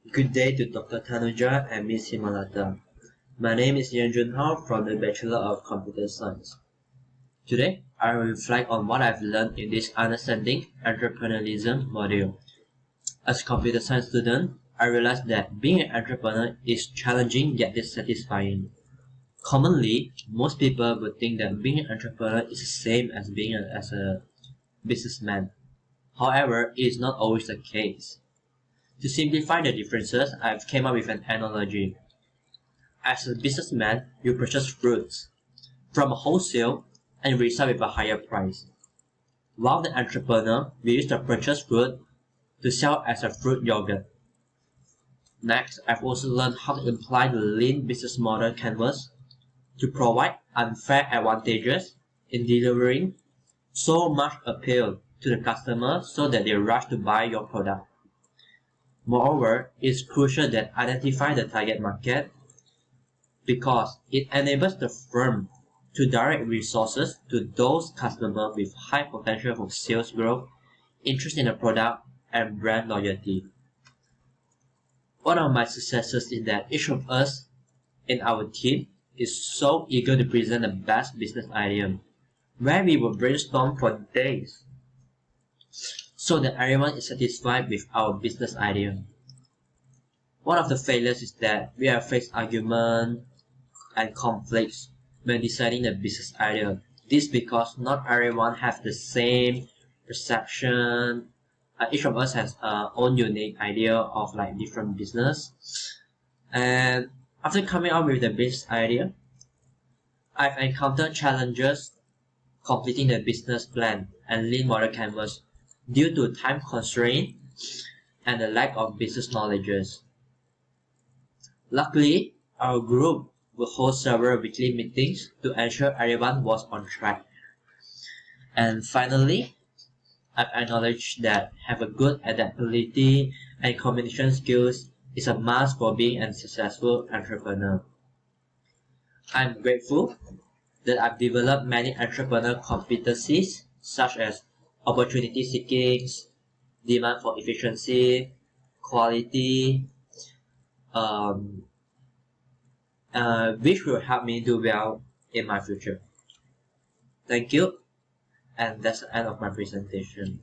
Good day to Dr. Tanuja and Ms. Himalata. My name is Joon Hao from the Bachelor of Computer Science. Today, I will reflect on what I've learned in this Understanding Entrepreneurialism module. As a computer science student, I realized that being an entrepreneur is challenging yet dissatisfying. Commonly, most people would think that being an entrepreneur is the same as being a businessman. However, it is not always the case. To simplify the differences, I've came up with an analogy. As a businessman, you purchase fruits from a wholesale and resell with a higher price. While the entrepreneur will use the purchased fruit to sell as a fruit yogurt. Next, I've also learned how to apply the lean business model canvas to provide unfair advantages in delivering so much appeal to the customer so that they rush to buy your product. Moreover, it's crucial that identify the target market because it enables the firm to direct resources to those customers with high potential for sales growth, interest in the product, and brand loyalty. One of my successes is that each of us in our team is so eager to present the best business idea, where we will brainstorm for days so that everyone is satisfied with our business idea. One of the failures is that we have faced arguments and conflicts when deciding the business idea. This because not everyone has the same perception. Each of us has our own unique idea of like different business. And after coming up with the business idea, I've encountered challenges completing the business plan and lean model canvas due to time constraint and the lack of business knowledge. Luckily, our group will hold several weekly meetings to ensure everyone was on track. And finally, I've acknowledged that have a good adaptability and communication skills is a must for being a successful entrepreneur. I'm grateful that I've developed many entrepreneur competencies such as opportunity seeking, demand for efficiency, quality, which will help me do well in my future. Thank you, and that's the end of my presentation.